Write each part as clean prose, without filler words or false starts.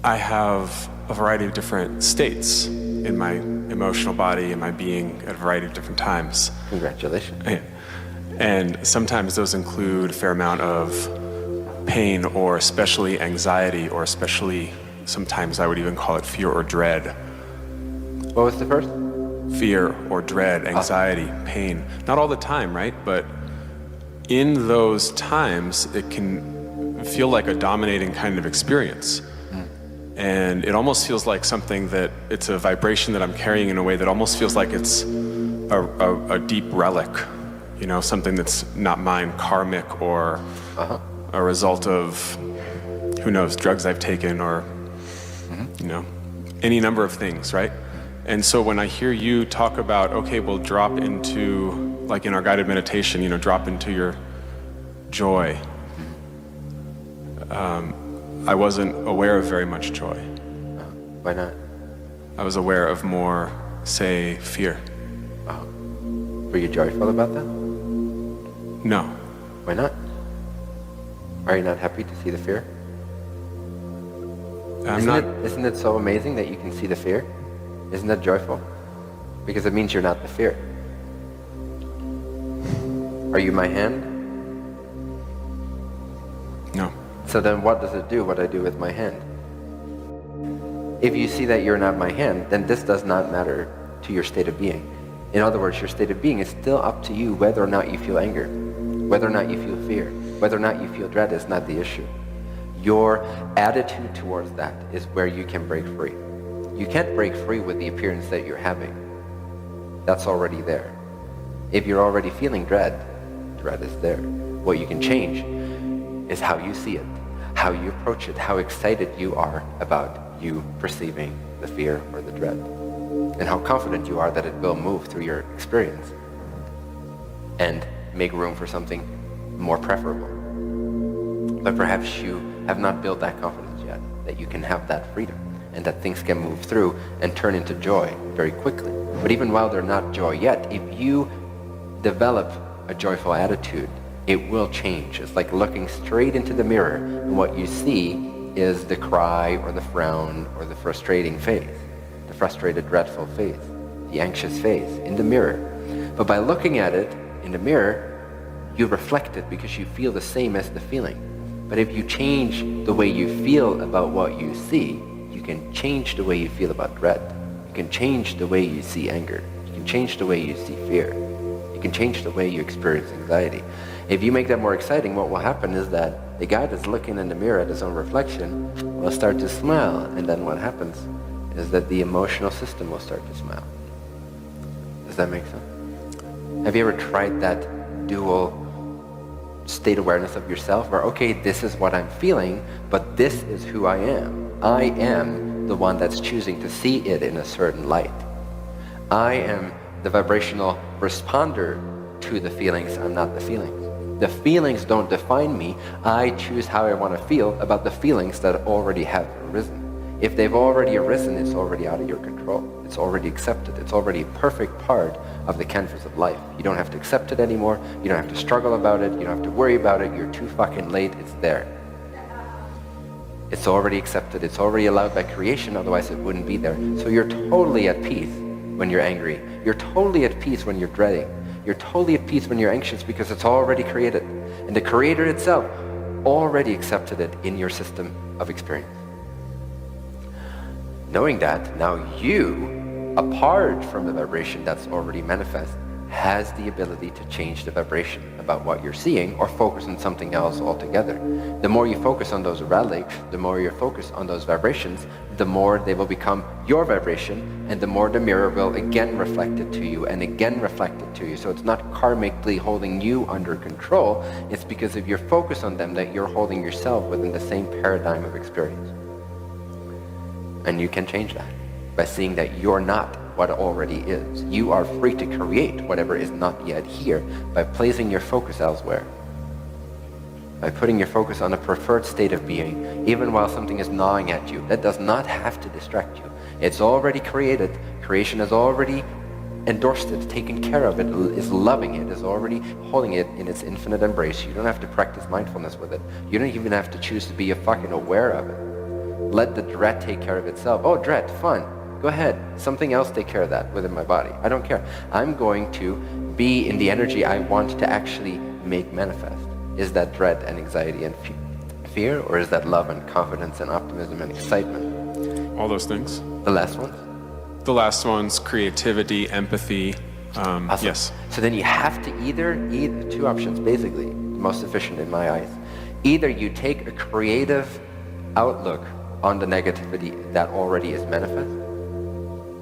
I have a variety of different states in my emotional body and my being at a variety of different times. Congratulations. And sometimes those include a fair amount of pain, or especially anxiety, or especially sometimes I would even call it fear or dread. What was the first? Fear or dread, anxiety, pain. Not all the time, right? But in those times, it can feel like a dominating kind of experience. And it almost feels like something that it's a vibration that I'm carrying in a way that almost feels like it's a deep relic, you know, something that's not mine, karmic, or a result of, who knows, drugs I've taken, or, you know, any number of things, right? And so when I hear you talk about, okay, we'll drop into, like in our guided meditation, you know, drop into your joy, I wasn't aware of very much joy. Why not? I was aware of more, say, fear. Were you joyful about that? No. Why not? Are you not happy to see the fear? Isn't it so amazing that you can see the fear? Isn't that joyful? Because it means you're not the fear. Are you my hand? No. So then what does it do, what I do with my hand? If you see that you're not my hand, then this does not matter to your state of being. In other words, your state of being is still up to you whether or not you feel anger, whether or not you feel fear, whether or not you feel dread is not the issue. Your attitude towards that is where you can break free. You can't break free with the appearance that you're having. That's already there. If you're already feeling dread, dread is there. What you can change is how you see it, how you approach it, how excited you are about you perceiving the fear or the dread, and how confident you are that it will move through your experience and make room for something more preferable. But perhaps you have not built that confidence yet, that you can have that freedom and that things can move through and turn into joy very quickly. But even while they're not joy yet, if you develop a joyful attitude, it will change. It's like looking straight into the mirror, and what you see is the cry or the frown or the frustrating face, the frustrated, dreadful face, the anxious face in the mirror. But by looking at it in the mirror, you reflect it because you feel the same as the feeling. But if you change the way you feel about what you see, you can change the way you feel about dread. You can change the way you see anger. You can change the way you see fear. You can change the way you experience anxiety. If you make that more exciting, what will happen is that the guy that's looking in the mirror at his own reflection will start to smile, and then what happens is that the emotional system will start to smile. Does that make sense? Have you ever tried that dual state awareness of yourself where, okay, this is what I'm feeling, but this is who I am. I am the one that's choosing to see it in a certain light. I am the vibrational responder to the feelings. I'm not the feelings. The feelings don't define me. I choose how I want to feel about the feelings that already have arisen. If they've already arisen, it's already out of your control. It's already accepted. It's already a perfect part of the canvas of life. You don't have to accept it anymore. You don't have to struggle about it. You don't have to worry about it. You're too fucking late. It's there. It's already accepted. It's already allowed by creation. Otherwise, it wouldn't be there. So you're totally at peace when you're angry. You're totally at peace when you're dreading. You're totally at peace when you're anxious because it's already created. And the Creator itself already accepted it in your system of experience. Knowing that, now you, apart from the vibration that's already manifest, has the ability to change the vibration about what you're seeing or focus on something else altogether. The more you focus on those relics, the more you focus on those vibrations, the more they will become your vibration, and the more the mirror will again reflect it to you and again reflect it to you. So it's not karmically holding you under control, it's because of your focus on them that you're holding yourself within the same paradigm of experience. And you can change that by seeing that you're not what already is. You are free to create whatever is not yet here by placing your focus elsewhere. By putting your focus on a preferred state of being, even while something is gnawing at you. That does not have to distract you. It's already created. Creation has already endorsed it, taken care of it, is loving it, is already holding it in its infinite embrace. You don't have to practice mindfulness with it. You don't even have to choose to be fucking aware of it. Let the dread take care of itself. Oh, dread, fun. Go ahead. Something else take care of that within my body. I don't care. I'm going to be in the energy I want to actually make manifest. Is that dread and anxiety and fear, or is that love and confidence and optimism and excitement? All those things. The last one? The last one's creativity, empathy. Awesome. Yes. So then you have to either two options, basically, most efficient in my eyes. Either you take a creative outlook on the negativity that already is manifest,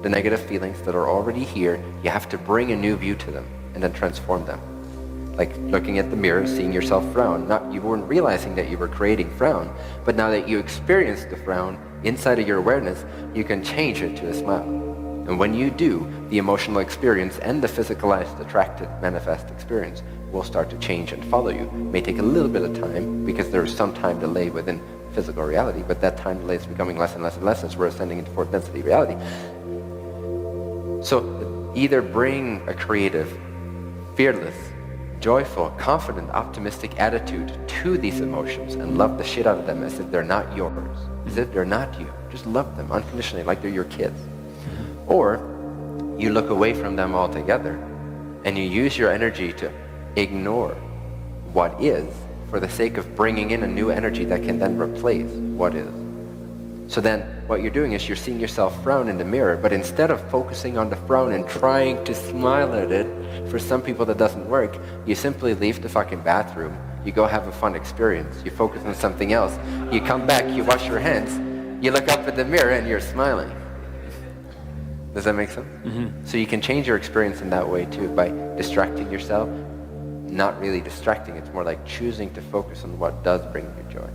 the negative feelings that are already here, you have to bring a new view to them and then transform them. Like looking at the mirror, seeing yourself frown. You weren't realizing that you were creating frown, but now that you experience the frown inside of your awareness, you can change it to a smile. And when you do, the emotional experience and the physicalized, attracted, manifest experience will start to change and follow you. It may take a little bit of time because there is some time delay within physical reality, but that time delay is becoming less and less and less as we're ascending into fourth density reality. So either bring a creative, fearless, joyful, confident, optimistic attitude to these emotions and love the shit out of them as if they're not yours, as if they're not you. Just love them unconditionally like they're your kids. Or you look away from them altogether and you use your energy to ignore what is for the sake of bringing in a new energy that can then replace what is. So then what you're doing is you're seeing yourself frown in the mirror, but instead of focusing on the frown and trying to smile at it, for some people that doesn't work, you simply leave the fucking bathroom, you go have a fun experience, you focus on something else, you come back, you wash your hands, you look up at the mirror and you're smiling. Does that make sense? Mm-hmm. So you can change your experience in that way too, by distracting yourself. Not really distracting, it's more like choosing to focus on what does bring you joy.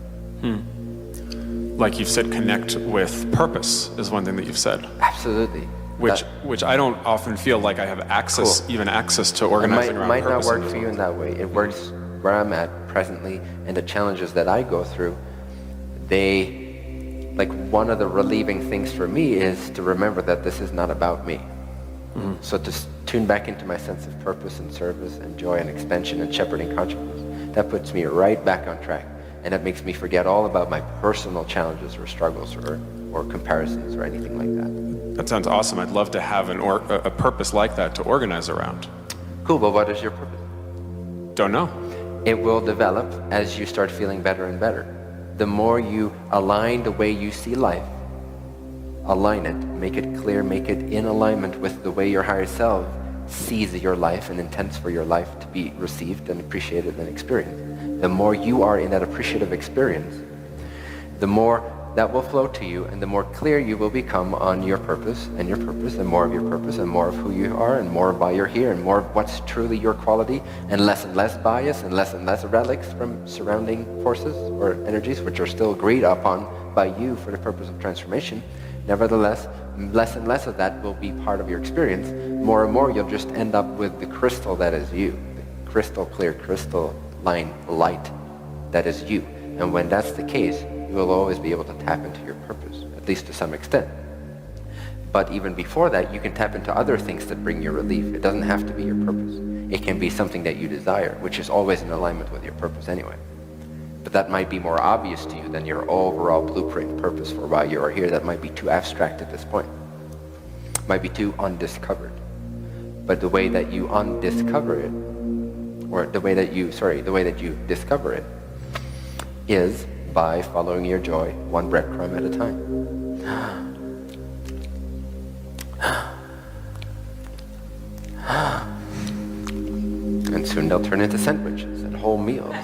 Like you've said, connect with purpose is one thing that you've said. Absolutely. Which I don't often feel like I have access, even access to organizing around purpose. It might not work for you in that way. It works where I'm at presently, and the challenges that I go through, like one of the relieving things for me is to remember that this is not about me. Mm-hmm. So to tune back into my sense of purpose and service and joy and expansion and shepherding consciousness, that puts me right back on track. And it makes me forget all about my personal challenges or struggles or comparisons or anything like that. That sounds awesome. I'd love to have a purpose like that to organize around. Cool, but what is your purpose? Don't know. It will develop as you start feeling better and better. The more you align the way you see life, align it, make it clear, make it in alignment with the way your higher self sees your life and intends for your life to be received and appreciated and experienced. The more you are in that appreciative experience, the more that will flow to you and the more clear you will become on your purpose and more of your purpose and more of who you are and more of why you're here and more of what's truly your quality and less bias and less relics from surrounding forces or energies which are still agreed upon by you for the purpose of transformation. Nevertheless, less and less of that will be part of your experience. More and more you'll just end up with the crystal that is you, the crystal clear, crystal line light that is you. And when that's the case, you will always be able to tap into your purpose, at least to some extent. But even before that, you can tap into other things that bring you relief. It doesn't have to be your purpose. It can be something that you desire, which is always in alignment with your purpose anyway. But that might be more obvious to you than your overall blueprint purpose for why you are here. That might be too abstract at this point. Might be too undiscovered. But the way that you undiscover it, or the way that you discover it, is by following your joy one breadcrumb at a time. And soon they'll turn into sandwiches and whole meals.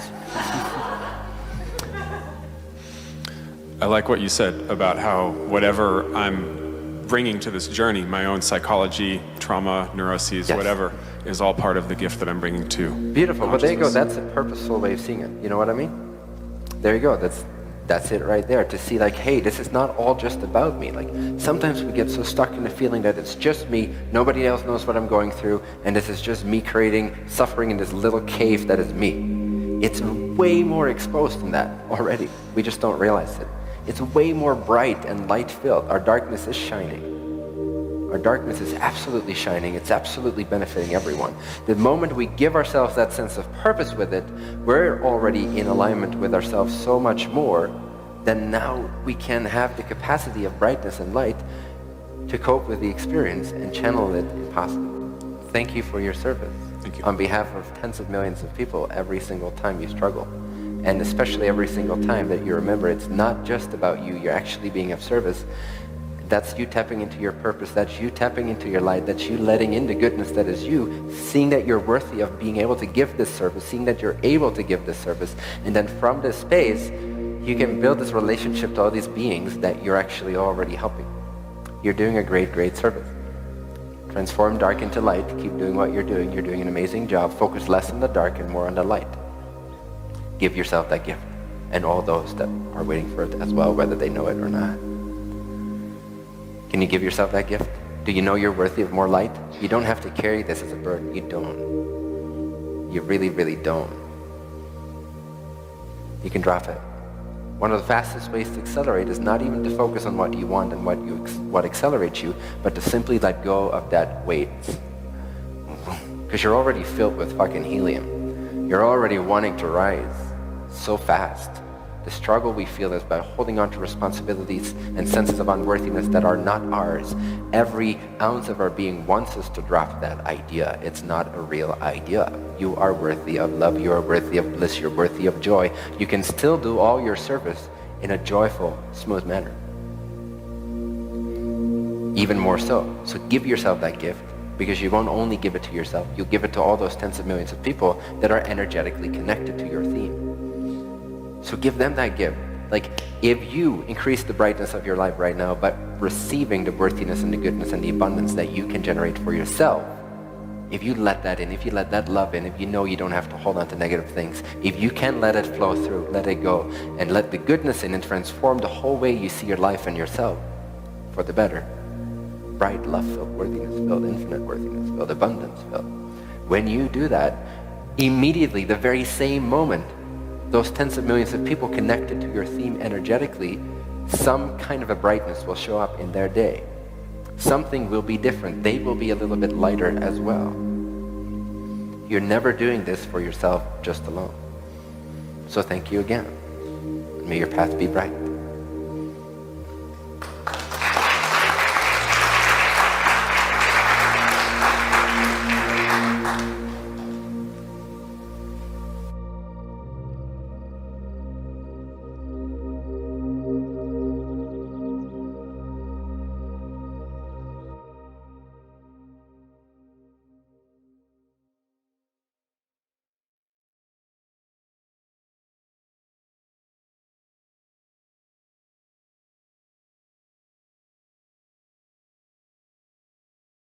I like what you said about how whatever I'm bringing to this journey, my own psychology, trauma, neuroses, yes, whatever, is all part of the gift that I'm bringing to beautiful. But there you go. That's a purposeful way of seeing it. You know what I mean? There you go. That's it right there. To see like, hey, this is not all just about me. Like sometimes we get so stuck in the feeling that it's just me, nobody else knows what I'm going through, and this is just me creating suffering in this little cave that is me. It's way more exposed than that already. We just don't realize it. It's way more bright and light-filled. Our darkness is shining. Our darkness is absolutely shining. It's absolutely benefiting everyone. The moment we give ourselves that sense of purpose with it, we're already in alignment with ourselves so much more then now we can have the capacity of brightness and light to cope with the experience and channel it in positive. Thank you for your service. Thank you. On behalf of tens of millions of people every single time you struggle. And especially every single time that you remember it's not just about you, you're actually being of service. That's you tapping into your purpose, that's you tapping into your light, that's you letting in the goodness that is you, seeing that you're worthy of being able to give this service, seeing that you're able to give this service. And then from this space, you can build this relationship to all these beings that you're actually already helping. You're doing a great, great service. Transform dark into light, keep doing what you're doing. You're doing an amazing job. Focus less on the dark and more on the light. Give yourself that gift, and all those that are waiting for it as well, whether they know it or not. Can you give yourself that gift? Do you know you're worthy of more light? You don't have to carry this as a burden. You don't. You really, really don't. You can drop it. One of the fastest ways to accelerate is not even to focus on what you want and what accelerates you, but to simply let go of that weight. Because you're already filled with fucking helium. You're already wanting to rise so fast. The struggle we feel is by holding on to responsibilities and senses of unworthiness that are not ours. Every ounce of our being wants us to drop that idea. It's not a real idea. You are worthy of love. You are worthy of bliss. You're worthy of joy. You can still do all your service in a joyful, smooth manner. Even more so. So give yourself that gift, because you won't only give it to yourself. You'll give it to all those tens of millions of people that are energetically connected to your theme. So give them that gift. Like, if you increase the brightness of your life right now by receiving the worthiness and the goodness and the abundance that you can generate for yourself, if you let that in, if you let that love in, if you know you don't have to hold on to negative things, if you can let it flow through, let it go, and let the goodness in and transform the whole way you see your life and yourself for the better. Bright, love-filled, worthiness-filled, infinite worthiness-filled, abundance-filled. When you do that, immediately, the very same moment, those tens of millions of people connected to your theme energetically, some kind of a brightness will show up in their day. Something will be different. They will be a little bit lighter as well. You're never doing this for yourself just alone. So thank you again. May your path be bright.